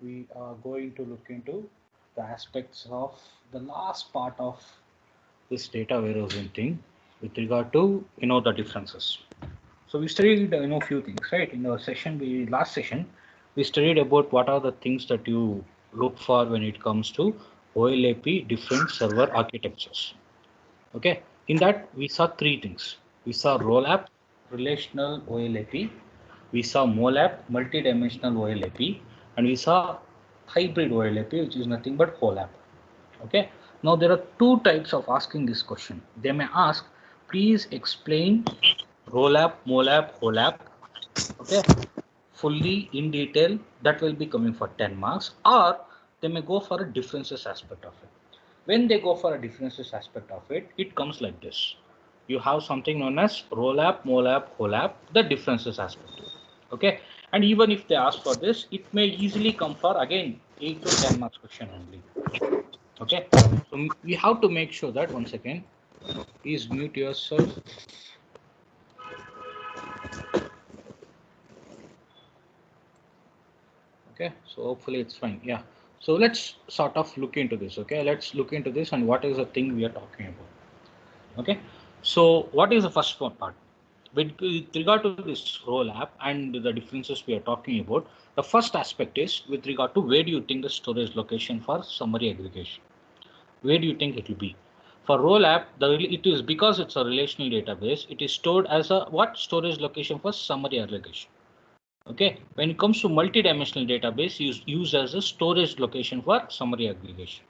we are going to look into the aspects of the last part of this data warehousing thing with regard to the differences. So we studied few things, right? In the session we last session we studied about what are the things that you look for when it comes to OLAP different server architectures. Okay, in that we saw three things. We saw rollup, relational OLAP, we saw molap, multi-dimensional OLAP, and we saw hybrid OLAP, which is nothing but holap. Okay, now there are two types of asking this question. They may ask, please explain rollup, molap, holap. Okay, fully in detail. That will be coming for 10 marks, or they may go for a differences aspect of it. When they go for a differences aspect of it, it comes like this. You have something known as rollup, molap, holap, the differences aspect. Okay, and even if they ask for this, it may easily come for again 8 to 10 marks question only. Okay, so we have to make sure that, one second, please mute yourself. Okay, so hopefully it's fine. Yeah, so let's sort of look into this. Okay, let's look into this and what is the thing we are talking about. Okay, so what is the first one part with regard to this role app and the differences we are talking about? The first aspect is with regard to where do you think the storage location for summary aggregation, where do you think it will be? For role app, it is because it's a relational database, it is stored as a what storage location for summary aggregation. Okay, when it comes to multi-dimensional database, used as a storage location for summary aggregation.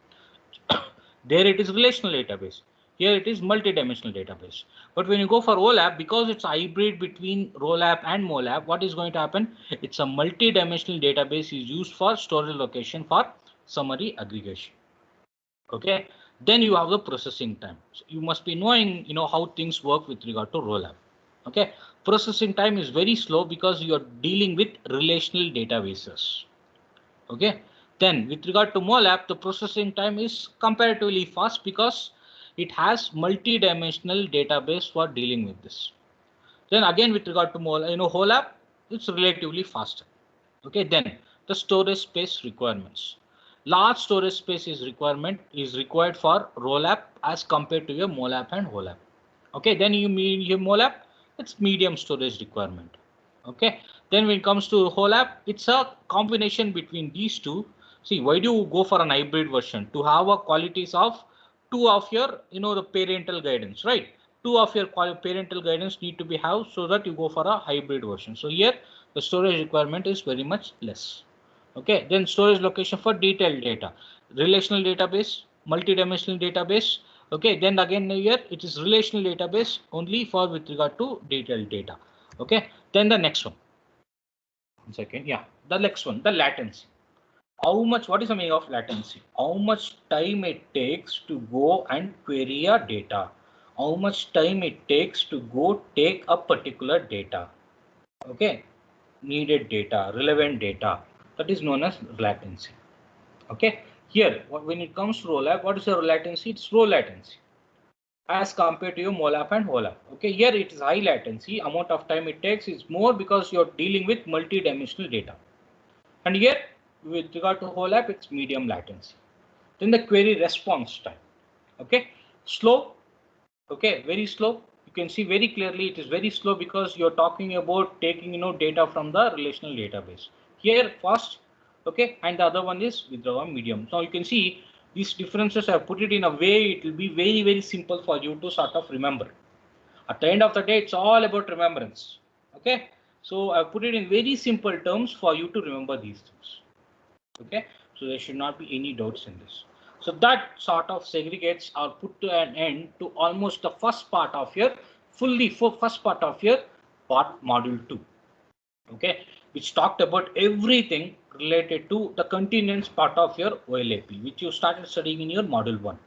There it is relational database. Here it is multi-dimensional database. But when you go for OLAP, because it's a hybrid between ROLAP and MOLAP, what is going to happen? It's a multi-dimensional database is used for storage location for summary aggregation. Okay, then you have the processing time. So you must be knowing how things work with regard to rollup. Okay, processing time is very slow because you are dealing with relational databases. Okay, then with regard to molap, the processing time is comparatively fast because it has multi-dimensional database for dealing with this. Then again with regard to holap, it's relatively faster. Okay, then the storage space requirements. Large storage space is required for rollup as compared to your molap and holap. Okay, then you mean your molap, it's medium storage requirement. Okay, then when it comes to holap, it's a combination between these two. See, why do you go for an hybrid version? To have a qualities of two of your the parental guidance, right? Two of your parental guidance need to be have, so that you go for a hybrid version. So here the storage requirement is very much less. Okay, then storage location for detailed data, relational database, multi-dimensional database. Okay, then again here it is relational database only for with regard to detailed data. Okay, then the next one second, yeah, the next one, the latency. How much, what is the meaning of latency? How much time it takes to go and query a data, how much time it takes to go take a particular data. Okay, needed data, relevant data, that is known as latency. Okay, here when it comes to rollup, what is the latency? It's low latency as compared to your molap and holap. Okay, here it is high latency, amount of time it takes is more because you're dealing with multi-dimensional data. And here with regard to holap, it's medium latency. Then the query response time. Okay, slow. Okay, very slow. You can see very clearly it is very slow because you're talking about taking data from the relational database. Here fast. Okay, and the other one is with the medium. So you can see these differences. I have put it in a way it will be very simple for you to sort of remember. At the end of the day, it's all about remembrance. Okay, so I put it in very simple terms for you to remember these things. Okay, so there should not be any doubts in this. So that sort of segregates or put to an end to almost the first part of your first part of your part module 2. Okay, which talked about everything related to the continuance part of your OLAP, which you started studying in your module 1.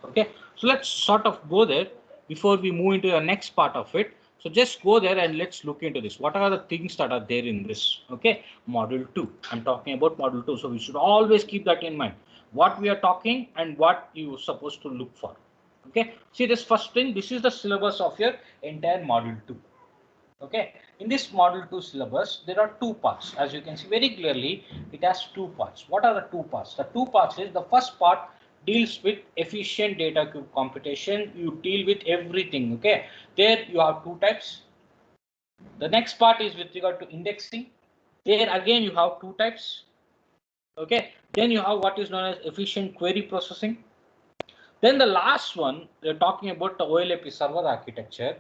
Okay, so let's sort of go there before we move into the next part of it. So just go there and let's look into this. What are the things that are there in this? Okay, module 2. I'm talking about module 2. So we should always keep that in mind. What we are talking and what you're supposed to look for. Okay, see this first thing, this is the syllabus of your entire module 2. Okay, in this model 2 syllabus, there are two parts. As you can see very clearly, it has two parts. What are the two parts? The two parts is, the first part deals with efficient data cube computation. You deal with everything. Okay, there you have two types. The next part is with regard to indexing. There again you have two types. Okay, then you have what is known as efficient query processing. Then the last one, we're talking about the OLAP server architecture,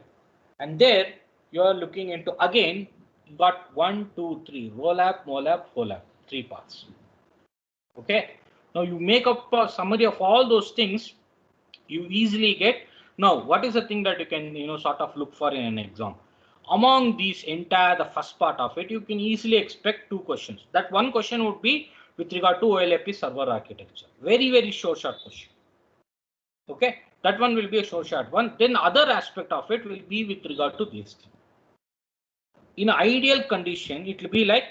and there you are looking into, again, you got 1, 2, 3, rollup, molap, holap, three parts. Okay, now you make up a summary of all those things, you easily get. Now, what is the thing that you can sort of look for in an exam? Among these entire the first part of it, you can easily expect two questions. That one question would be with regard to OLAP server architecture. Very short question. Okay, that one will be a short one. Then other aspect of it will be with regard to this thing. In an ideal condition, it will be like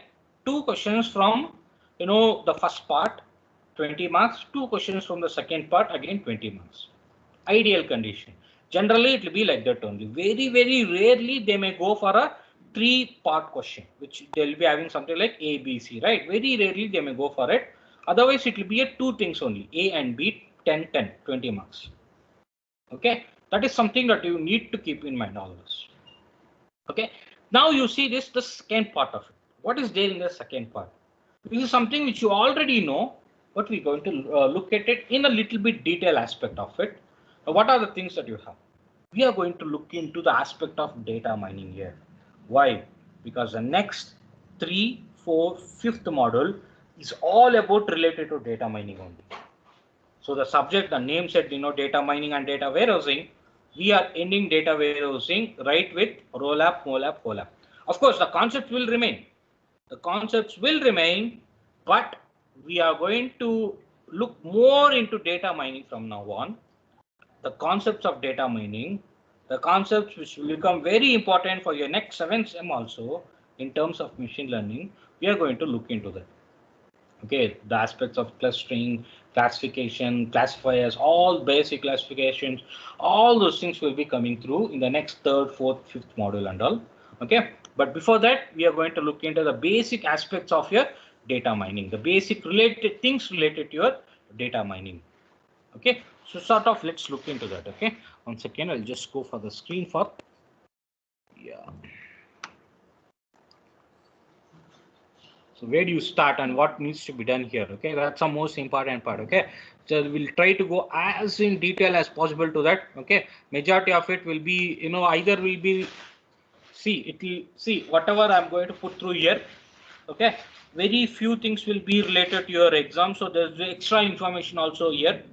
two questions from the first part, 20 marks, two questions from the second part, again 20 marks. Ideal condition. Generally, it will be like that only. Very rarely they may go for a three-part question, which they'll be having something like A, B, C, right? Very rarely they may go for it. Otherwise, it will be a two things only, A and B, 10, 20 marks. Okay, that is something that you need to keep in mind always. Okay, now you see this, the second part of it. What is there in the second part? This is something which you already know, but we're going to look at it in a little bit detail aspect of it. What are the things that you have? We are going to look into the aspect of data mining here. Why? Because the next 3, 4, 5th module is all about related to data mining only. So the subject, the name said, data mining and data warehousing. We are ending data warehousing right with rollup, molap, holap. Of course, the concepts will remain. The concepts will remain, but we are going to look more into data mining from now on. The concepts of data mining, the concepts which will become very important for your next 7th SEM also in terms of machine learning, we are going to look into that. Okay, the aspects of clustering, classification, classifiers, all basic classifications, all those things will be coming through in the next 3rd, 4th, 5th module and all. Okay, but before that, we are going to look into the basic aspects of your data mining, the basic related things related to your data mining. Okay, so sort of let's look into that. Okay, 1 second, I'll just go for the screen for. Yeah. So where do you start and what needs to be done here? Okay, that's the most important part. Okay, so we'll try to go as in detail as possible to that. Okay, majority of it will be, either will be, see whatever I'm going to put through here. Okay, very few things will be related to your exam, so there's extra information also here.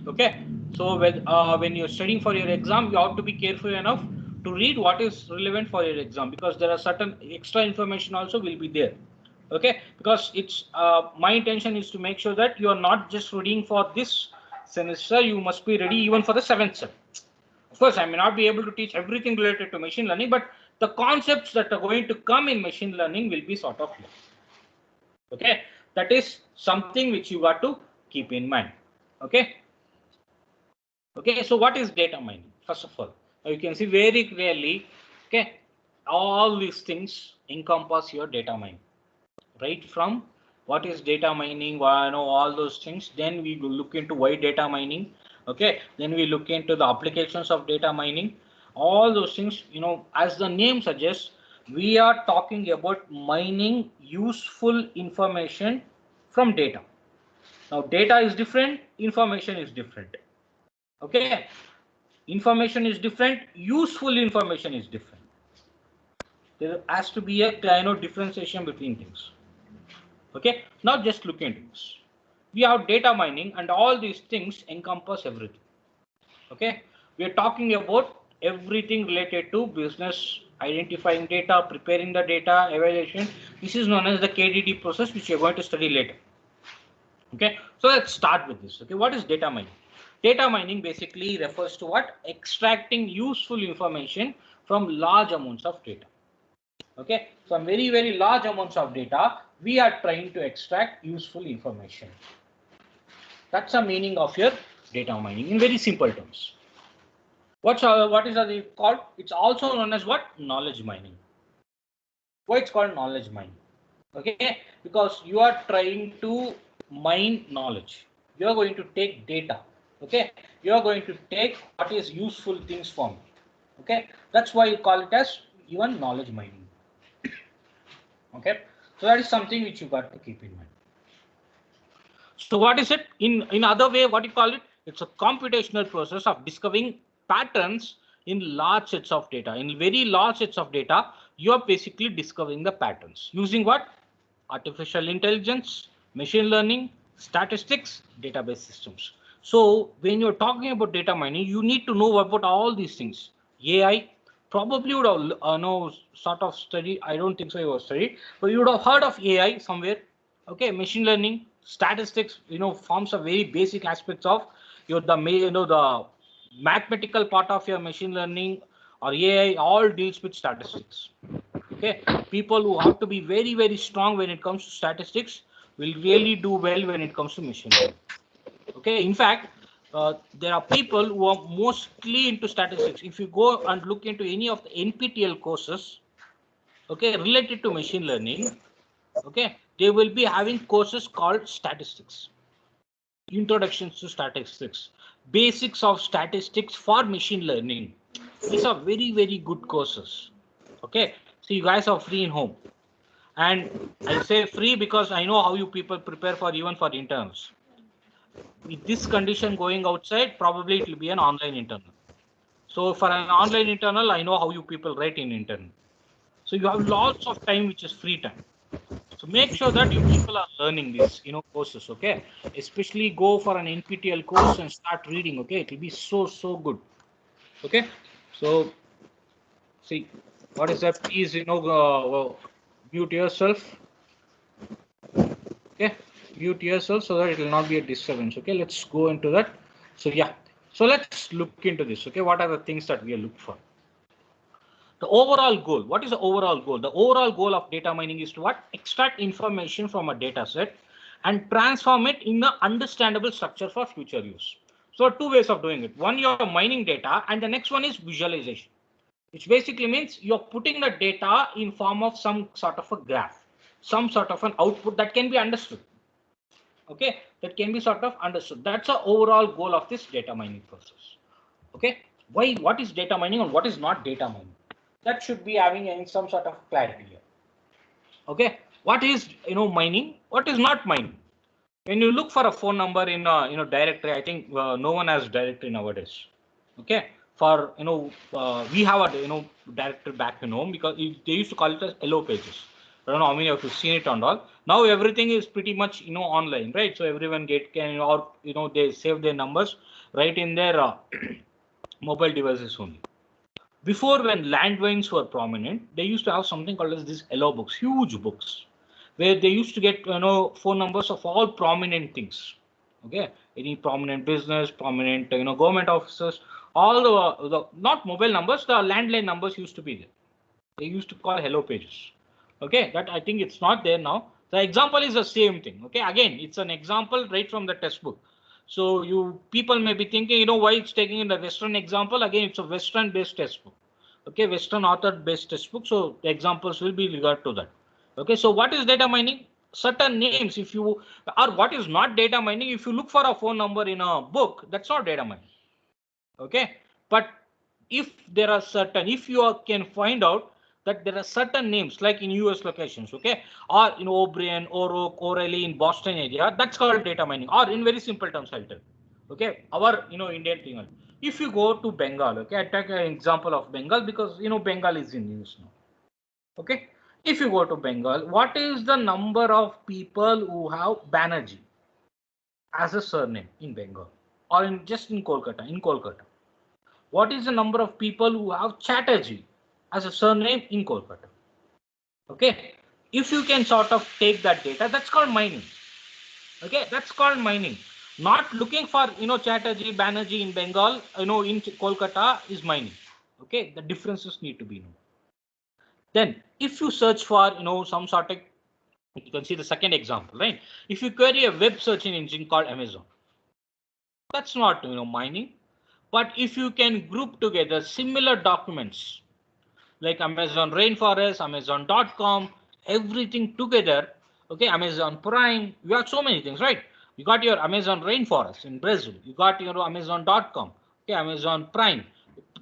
Okay, so when you're studying for your exam, you have to be careful enough to read what is relevant for your exam, because there are certain extra information also will be there. Okay, because it's my intention is to make sure that you are not just reading for this semester, you must be ready even for the 7th sem. Of course, I may not be able to teach everything related to machine learning, but the concepts that are going to come in machine learning will be sort of here. Okay, that is something which you got to keep in mind. Okay, so what is data mining? First of all, you can see very clearly, okay, all these things encompass your data mining. Right from what is data mining, all those things, then we will look into why data mining. Okay, then we look into the applications of data mining, all those things. As the name suggests, we are talking about mining useful information from data. Now data is different, information is different. Okay, information is different, useful information is different. There has to be a differentiation between things. Okay, now just look into this. We have data mining and all these things encompass everything. Okay, we are talking about everything related to business, identifying data, preparing the data, evaluation. This is known as the KDD process, which you are going to study later. Okay, so let's start with this. Okay, what is data mining? Data mining basically refers to what? Extracting useful information from large amounts of data. Okay, from very large amounts of data, we are trying to extract useful information. That's the meaning of your data mining in very simple terms. What is it called? It's also known as what? Knowledge mining. Why it's called knowledge mining? Okay, because you are trying to mine knowledge. You are going to take data. Okay, you are going to take what is useful things from it. Okay, that's why you call it as even knowledge mining. Okay, so that is something which you got to keep in mind. So what is it in other way? What do you call it? It's a computational process of discovering patterns in large sets of data. In very large sets of data, you are basically discovering the patterns using what? Artificial intelligence, machine learning, statistics, database systems. So when you're talking about data mining, you need to know about all these things. AI probably would have know sort of study. I don't think so. You have studied, but you would have heard of AI somewhere. Okay, machine learning, statistics, forms a very basic aspects of the mathematical part of your machine learning or AI all deals with statistics. Okay, people who have to be very, very strong when it comes to statistics will really do well when it comes to machine learning. Okay, in fact, there are people who are mostly into statistics. If you go and look into any of the NPTEL courses, okay, related to machine learning, okay, they will be having courses called statistics, introductions to statistics, basics of statistics for machine learning. These are very, very good courses. Okay, so you guys are free in home. And I say free because I know how you people prepare for even for internals. With this condition going outside, probably it will be an online internal. So for an online internal, I know how you people write in internal. So you have lots of time, which is free time. So make sure that you people are learning these, courses. Okay, especially go for an NPTEL course and start reading. Okay, it will be so good. Okay, so see what is that? Please, mute yourself. Okay, mute yourself so that it will not be a disturbance. Okay, let's go into that. So yeah, so let's look into this. Okay, what are the things that we are looking for? The overall goal. What is the overall goal? The overall goal of data mining is to what? Extract information from a data set and transform it in an understandable structure for future use. So two ways of doing it. One, you're mining data, and the next one is visualization, which basically means you're putting the data in form of some sort of a graph, some sort of an output that can be understood. Okay, that can be sort of understood. That's the overall goal of this data mining process. Okay, what is data mining and what is not data mining? That should be having some sort of clarity here. Okay, what is mining? What is not mining? When you look for a phone number in directory, I think no one has directory nowadays. Okay, for we have a directory back in home because they used to call it as yellow pages. I don't know how many of you seen it and all. Now everything is pretty much online, right? So everyone can or they save their numbers right in their mobile devices only. Before, when landlines were prominent, they used to have something called as these yellow books, huge books, where they used to get phone numbers of all prominent things. Okay, any prominent business, prominent government officers, all the not mobile numbers, the landline numbers used to be there. They used to call hello pages. Okay, that I think it's not there now. The example is the same thing. Okay, again, it's an example right from the textbook. So you people may be thinking, why it's taking in the Western example. Again, it's a Western based textbook. Okay, Western author based textbook. So the examples will be regard to that. Okay, so what is data mining? Certain names, if you or what is not data mining, if you look for a phone number in a book, that's not data mining. Okay, but if there are certain, if you can find out that there are certain names like in US locations, okay, or in O'Brien, O'Rourke, O'Reilly in Boston area, that's called data mining. Or in very simple terms, I'll tell. Okay, our Indian thing. If you go to Bengal, okay, I take an example of Bengal because Bengal is in news now. Okay, if you go to Bengal, what is the number of people who have Banerjee as a surname in Bengal or in just in Kolkata? In Kolkata, what is the number of people who have Chatterjee as a surname in Kolkata? Okay, if you can sort of take that data, that's called mining. Okay, that's called mining. Not looking for Chatterjee, Banerjee in Bengal, in Kolkata is mining. Okay, the differences need to be known. Then, if you search for some sort of, you can see the second example, right? If you query a web searching engine called Amazon, that's not mining. But if you can group together similar documents like Amazon Rainforest, Amazon.com, everything together. Okay, Amazon Prime, you have so many things, right? You got your Amazon Rainforest in Brazil, you got your Amazon.com, okay, Amazon Prime,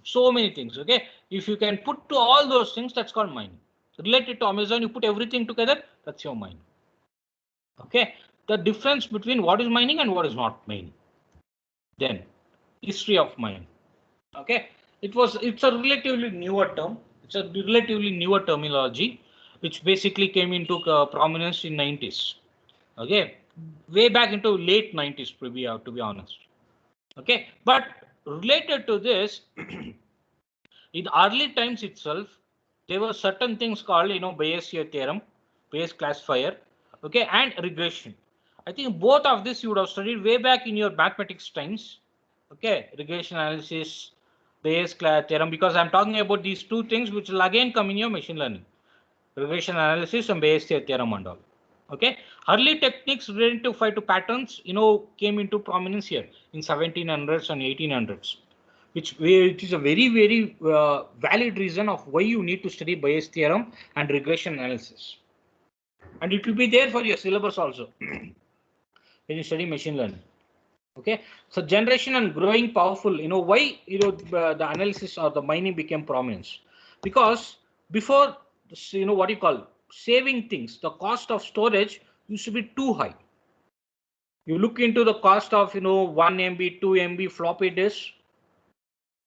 so many things. Okay, if you can put to all those things, that's called mining. Related to Amazon, you put everything together, that's your mining. Okay, the difference between what is mining and what is not mining. Then history of mining. Okay, it's a relatively newer term. It's a relatively newer terminology, which basically came into prominence in 90s. Okay, way back into late 90s, to be honest. Okay, but related to this, in early times itself, there were certain things called, Bayesian theorem, Bayes classifier, okay, and regression. I think both of this you would have studied way back in your mathematics times, okay, regression analysis, Bayes theorem, because I'm talking about these two things which will again come in your machine learning, regression analysis and Bayes theorem and all. Okay, early techniques related to patterns, came into prominence here in 1700s and 1800s, which it is a very valid reason of why you need to study Bayes theorem and regression analysis, and it will be there for your syllabus also when you study machine learning. Okay, so generation and growing powerful, why the analysis or the mining became prominence, because before, what you call saving things, the cost of storage used to be too high. You look into the cost of 1 MB 2 MB floppy disk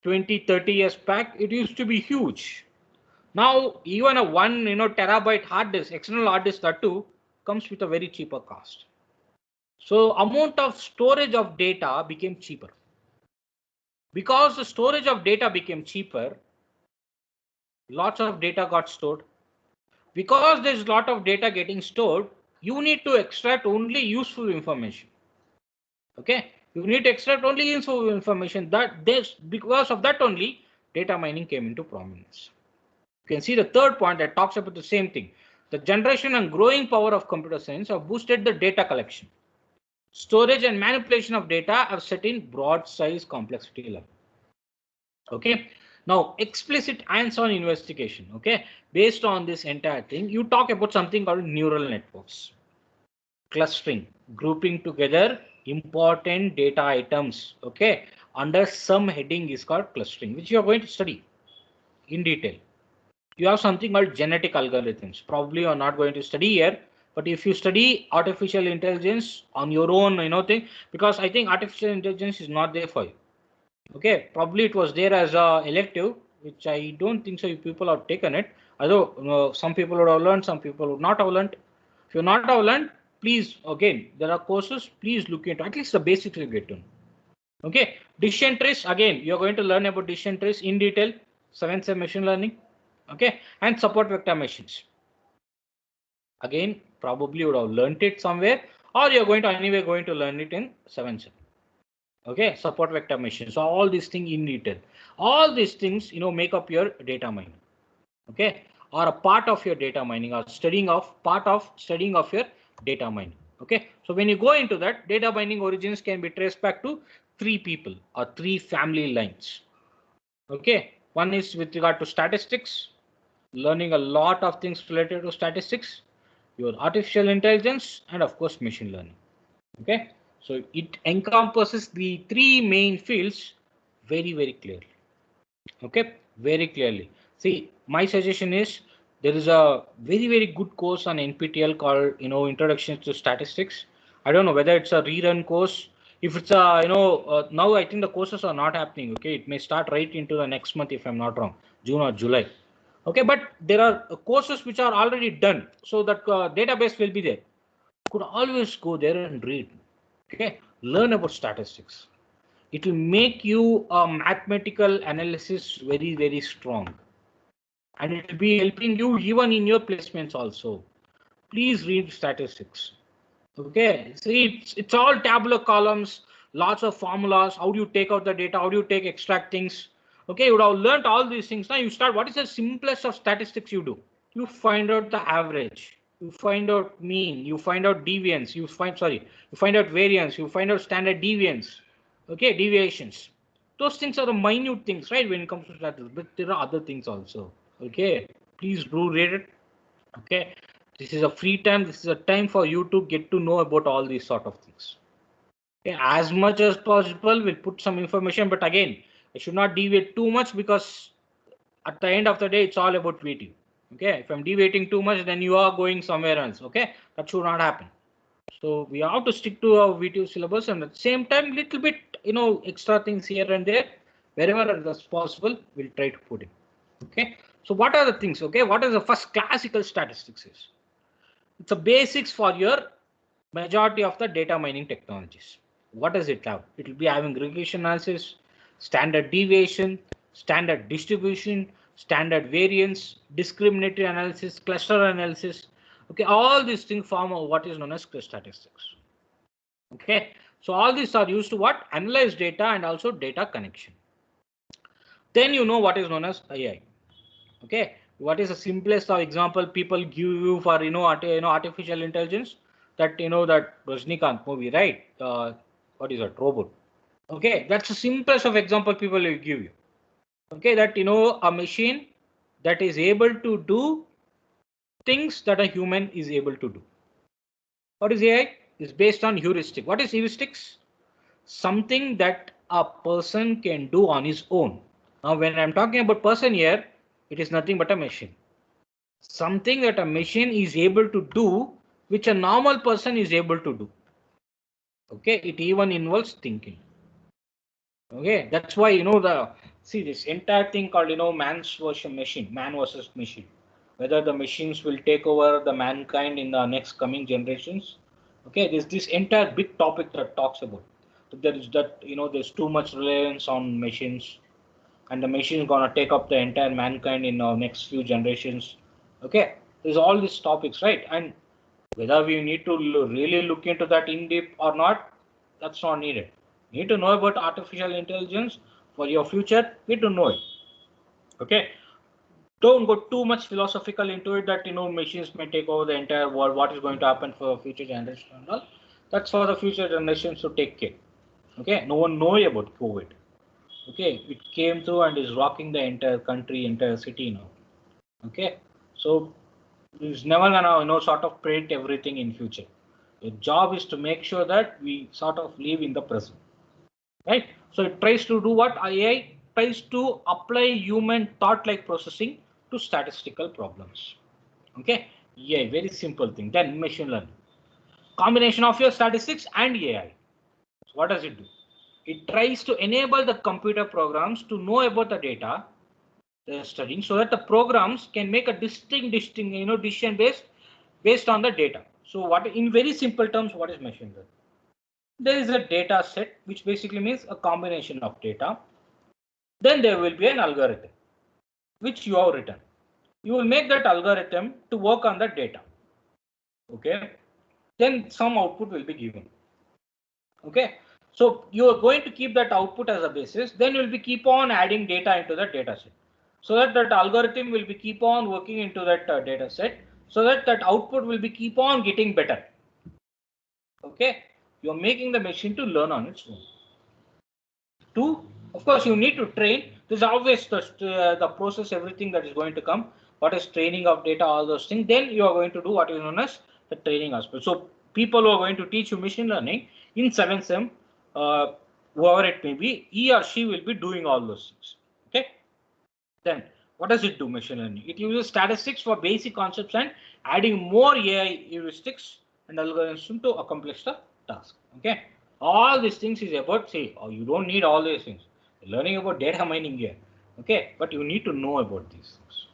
20-30 years back, it used to be huge. Now even a 1 terabyte hard disk, external hard disk, that too comes with a very cheaper cost. So amount of storage of data became cheaper. Because the storage of data became cheaper, lots of data got stored. Because there's a lot of data getting stored, you need to extract only useful information. Okay, you need to extract only useful information. Because of that only, data mining came into prominence. You can see the third point that talks about the same thing. The generation and growing power of computer science have boosted the data collection. Storage and manipulation of data have set in broad size complexity level. Okay, now explicit hands-on investigation. Okay, based on this entire thing, you talk about something called neural networks, clustering, grouping together important data items, okay, under some heading is called clustering, which you are going to study in detail. You have something called genetic algorithms. Probably you are not going to study here, but if you study artificial intelligence on your own, thing, because I think artificial intelligence is not there for you. Okay, probably it was there as a elective, which I don't think so. If people have taken it, although some people would have learned, some people would not have learned. If you're not have learned, please, again, there are courses. Please look into at least the basics you get to know. Okay, decision trees. Again, you're going to learn about decision trees in detail. 7th sem machine learning. Okay, and support vector machines. Again, probably you would have learned it somewhere, or you're going to anyway going to learn it in 7th sem. Okay, support vector machines. So all these things in detail, all these things make up your data mining. Okay, or a part of your data mining, or part of studying of your data mining. Okay, so when you go into that, data mining origins can be traced back to 3 people or 3 family lines. Okay, one is with regard to statistics, learning a lot of things related to statistics, your artificial intelligence, and of course machine learning. Okay, so it encompasses the 3 main fields very clearly. Okay, very clearly. See, my suggestion is there is a very good course on NPTEL called Introduction to Statistics. I don't know whether it's a rerun course. If it's a now I think the courses are not happening. Okay, it may start right into the next month if I'm not wrong, June or July. Okay, but there are courses which are already done, so that database will be there. You could always go there and read. Okay, learn about statistics. It will make you a mathematical analysis very strong, and it will be helping you even in your placements also. Please read statistics. Okay, see, it's all tabular columns, lots of formulas. How do you take out the data? How do you extract things? Okay, you would have learned all these things. Now you start. What is the simplest of statistics you do? You find out the average. You find out mean. You find out deviance. You find out variance. You find out standard deviance. Okay, deviations. Those things are the minute things, right? When it comes to statistics, but there are other things also. Okay, please do read it. Okay, this is a free time. This is a time for you to get to know about all these sort of things. Okay, as much as possible, we'll put some information, but again, I should not deviate too much because at the end of the day, it's all about waiting. Okay, if I'm deviating too much, then you are going somewhere else. Okay, that should not happen. So we have to stick to our VTU syllabus, and at the same time, little bit, extra things here and there, wherever that's possible, we'll try to put it. Okay. So what are the things? Okay, what is the first classical statistics is? It's a basics for your majority of the data mining technologies. What does it have? It will be having regression analysis, standard deviation, standard distribution, standard variance, discriminatory analysis, cluster analysis. Okay, all these things form what is known as statistics. Okay, so all these are used to what? Analyze data and also data connection. Then you know what is known as AI. Okay, what is the simplest of example people give you for artificial intelligence? That that Rajnikant movie, right? What is that robot? Okay, that's the simplest of example people will give you. Okay, that a machine that is able to do things that a human is able to do. What is AI? Is based on heuristic. What is heuristics? Something that a person can do on his own. Now, when I'm talking about person here, it is nothing but a machine. Something that a machine is able to do, which a normal person is able to do. Okay, it even involves thinking. Okay, that's why this entire thing called man's versus machine, man versus machine. Whether the machines will take over the mankind in the next coming generations. Okay, there's this entire big topic that talks about. There is that there's too much reliance on machines, and the machine is gonna take up the entire mankind in our next few generations. Okay, there's all these topics, right? And whether we need to really look into that in deep or not, that's not needed. You need to know about artificial intelligence for your future. You need to know it. Okay, don't go too much philosophical into it that machines may take over the entire world. What is going to happen for future generations and all? That's for the future generations to take care. Okay, no one know about COVID. Okay, it came through and is rocking the entire country, entire city now. Okay, so it's never gonna sort of predict everything in future. Your job is to make sure that we sort of live in the present, right? So it tries to do what? AI tries to apply human thought-like processing to statistical problems. Okay, yeah, very simple thing. Then machine learning, combination of your statistics and AI. So what does it do? It tries to enable the computer programs to know about the data they're studying, so that the programs can make a distinct decision based on the data. So what, in very simple terms, what is machine learning? There is a data set, which basically means a combination of data. Then there will be an algorithm which you have written. You will make that algorithm to work on the data. Okay, then some output will be given. Okay, so you are going to keep that output as a basis. Then you will be keep on adding data into the data set, so that that algorithm will be keep on working into that data set, so that that output will be keep on getting better. Okay, you are making the machine to learn on its own. Two, of course, you need to train. There's always the process, everything that is going to come. What is training of data, all those things. Then you are going to do what is known as the training aspect. So people who are going to teach you machine learning in 7th sem, whoever it may be, he or she will be doing all those things. Okay. Then what does it do, machine learning? It uses statistics for basic concepts and adding more AI heuristics and algorithms to accomplish the task. Okay, all these things is about, say, oh, you don't need all these things. You're learning about data mining here. Okay, but you need to know about these things.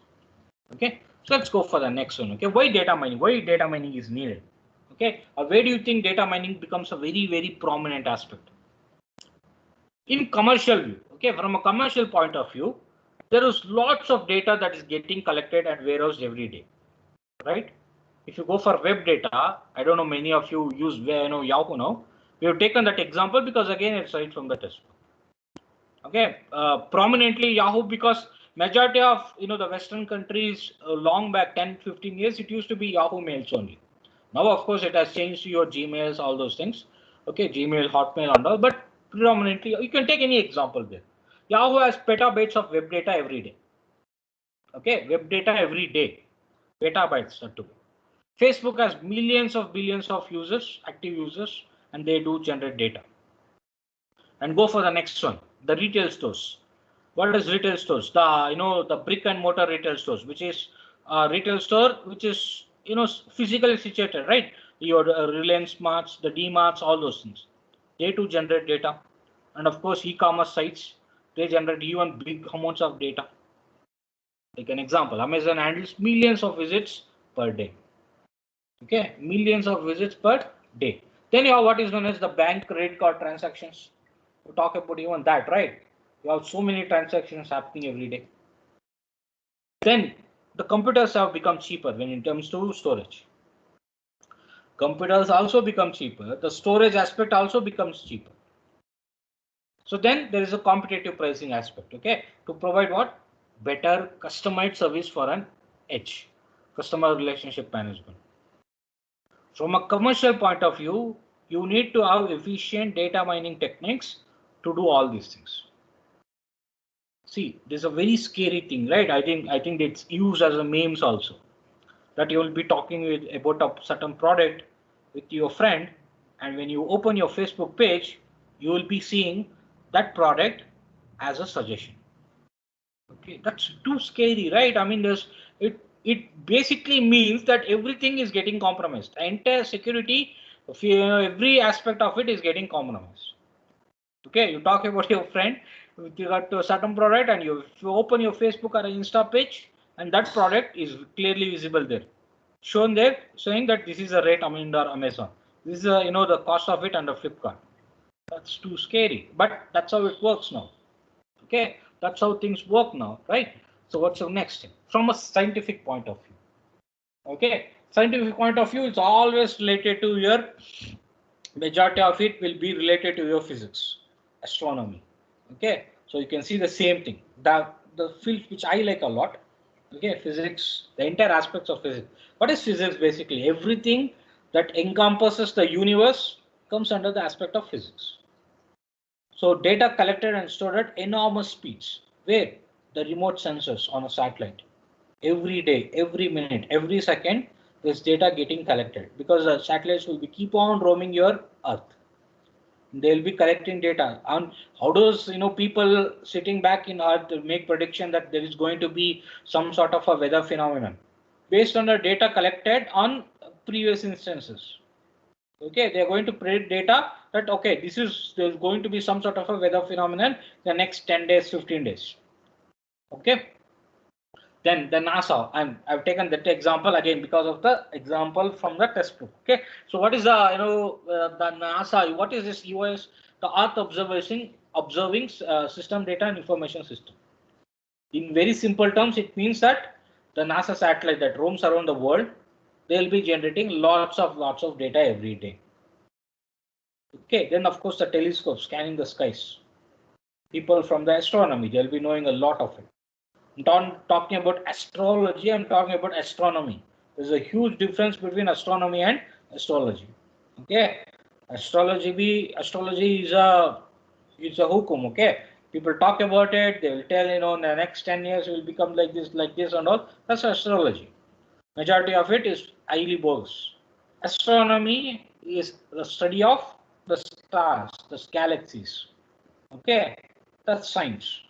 Okay, so let's go for the next one. Okay, why data mining? Why data mining is needed? Okay, or where do you think data mining becomes a very prominent aspect? In commercial view, okay, from a commercial point of view, there is lots of data that is getting collected and warehoused every day, right? If you go for web data, I don't know, many of you use Yahoo now. We have taken that example because again it's right from the textbook. Okay, prominently Yahoo, because majority of the Western countries long back 10-15 years it used to be Yahoo mails only. Now of course it has changed to your Gmails, all those things. Okay, Gmail, Hotmail and all, but predominantly you can take any example there. Yahoo has petabytes of web data every day. Okay, web data every day, petabytes that too. Facebook has millions of billions of users, active users, and they do generate data. And go for the next one, the retail stores. What is retail stores? The brick and mortar retail stores, which is a retail store which is physically situated, right? Your Reliance Marts, the D Marts, all those things. They too generate data, and of course e-commerce sites, they generate even big amounts of data. Take an example, Amazon handles millions of visits per day. Okay, millions of visits per day. Then you have what is known as the bank credit card transactions. We talk about even that, right? You have so many transactions happening every day. Then the computers have become cheaper when in terms to storage. Computers also become cheaper. The storage aspect also becomes cheaper. So then there is a competitive pricing aspect, okay, to provide what? Better customized service for an edge, customer relationship management. From a commercial point of view, you need to have efficient data mining techniques to do all these things. See, there's a very scary thing, right? I think it's used as a memes also. That you will be talking about a certain product with your friend, and when you open your Facebook page, you will be seeing that product as a suggestion. Okay, that's too scary, right? I mean, it basically means that everything is getting compromised. The entire security, every aspect of it is getting compromised. Okay, you talk about your friend with regard to a certain product, and if you open your Facebook or Insta page, and that product is clearly visible there, shown there, saying that this is a rate under Amazon. This is the cost of it under Flipkart. That's too scary, but that's how it works now. Okay, that's how things work now, right? So what's the next thing? From a scientific point of view. Okay, scientific point of view is always related to your, majority of it will be related to your physics, astronomy. Okay, so you can see the same thing. The field which I like a lot. Okay, physics, the entire aspects of physics. What is physics? Basically, everything that encompasses the universe comes under the aspect of physics. So data collected and stored at enormous speeds. Where? The remote sensors on a satellite. Every day, every minute, every second, this data getting collected, because the satellites will be keep on roaming your Earth. They'll be collecting data. And how does people sitting back in Earth make prediction that there is going to be some sort of a weather phenomenon based on the data collected on previous instances? Okay, they are going to predict data that okay, there's going to be some sort of a weather phenomenon the next 10 days, 15 days. Okay. Then the NASA, I've taken that example again because of the example from the test book. Okay, so what is the the NASA? What is this EOS? The Earth observing system data and information system. In very simple terms, it means that the NASA satellite that roams around the world, they'll be generating lots of data every day. Okay, then of course the telescope scanning the skies. People from the astronomy, they'll be knowing a lot of it. I'm not talking about astrology, I'm talking about astronomy. There's a huge difference between astronomy and astrology. Okay, astrology is a hukum. Okay, people talk about it. They will tell in the next 10 years will become like this, and all. That's astrology. Majority of it is highly bogus. Astronomy is the study of the stars, the galaxies. Okay, that's science.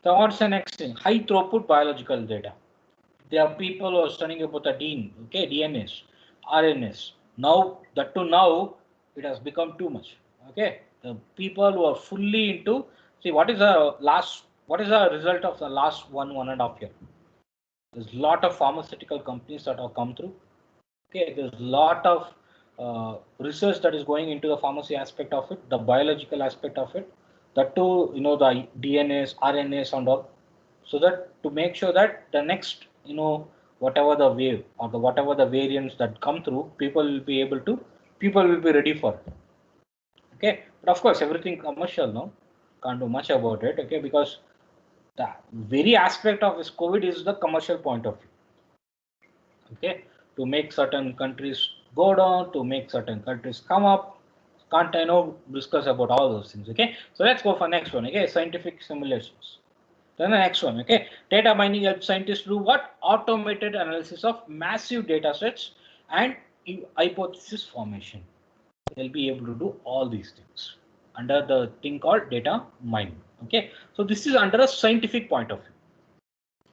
So what's the next thing? High throughput biological data. There are people who are studying about the DNAs, RNAs. Now it has become too much. Okay, the people who are fully into, see what is the result of the last one and a half year? There's a lot of pharmaceutical companies that have come through. Okay, there's a lot of research that is going into the pharmacy aspect of it, the biological aspect of it, that too, the DNAs, RNAs and all, so that to make sure that the next, whatever the wave or whatever the variants that come through, people will be ready for it. Okay, but of course, everything commercial now, can't do much about it. Okay, because the very aspect of this COVID is the commercial point of view. Okay, to make certain countries go down, to make certain countries come up. Can't discuss about all those things. Okay, so let's go for next one. Okay, scientific simulations. Then the next one, okay. Data mining helps scientists do what? Automated analysis of massive data sets and hypothesis formation. They'll be able to do all these things under the thing called data mining. Okay, so this is under a scientific point of view.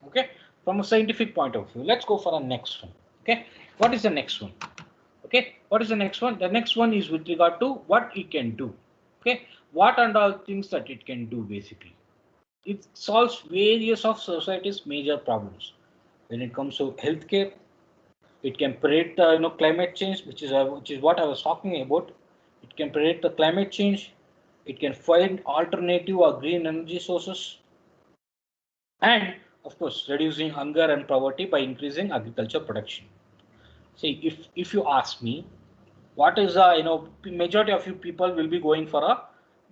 Okay, from a scientific point of view, let's go for the next one. Okay, what is the next one? Okay, what is the next one? The next one is with regard to what it can do. Okay, what and all things that it can do basically. It solves various of society's major problems. When it comes to healthcare, it can predict the climate change, which is what I was talking about. It can predict the climate change. It can find alternative or green energy sources, and of course, reducing hunger and poverty by increasing agriculture production. See, if you ask me, what is majority of you people will be going for a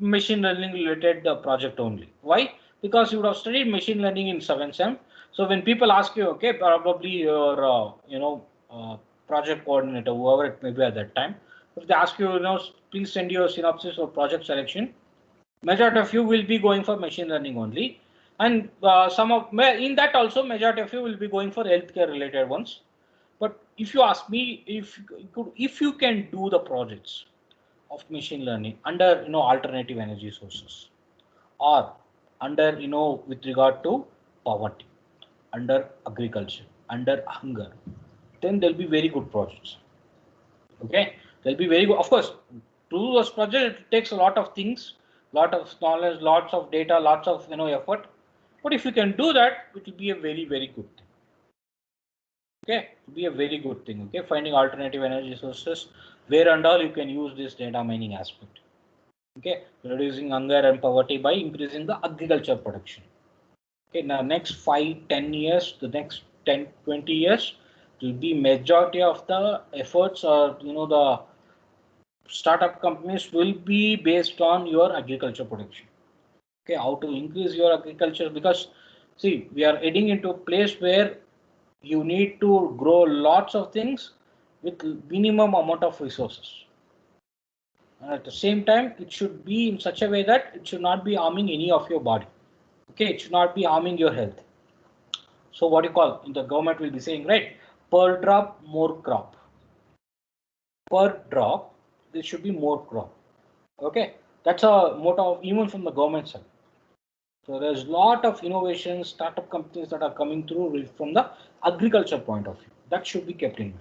machine learning related project only. Why? Because you would have studied machine learning in 7th sem. So when people ask you, okay, probably your project coordinator, whoever it may be at that time, if they ask you, please send your synopsis or project selection, majority of you will be going for machine learning only, and some of in that also majority of you will be going for healthcare related ones. But if you ask me, if you can do the projects of machine learning under alternative energy sources, or under with regard to poverty, under agriculture, under hunger, then there'll be very good projects. Okay, they'll be very good. Of course, to do those projects it takes a lot of things, lot of knowledge, lots of data, lots of effort. But if you can do that, it will be a very good thing. Okay, it will be a very good thing. Okay, finding alternative energy sources where and all you can use this data mining aspect. Okay, reducing hunger and poverty by increasing the agriculture production. Okay, now next 5-10 years, the next 10-20 years will be majority of the efforts, or the startup companies will be based on your agriculture production. Okay, how to increase your agriculture, because see, we are heading into a place where you need to grow lots of things with minimum amount of resources. And at the same time, it should be in such a way that it should not be harming any of your body. Okay, it should not be harming your health. So what you call, the government will be saying, right, per drop, more crop. Per drop, there should be more crop. Okay, that's a motto even from the government side. So there's a lot of innovations, startup companies that are coming through from the agriculture point of view. That should be kept in mind.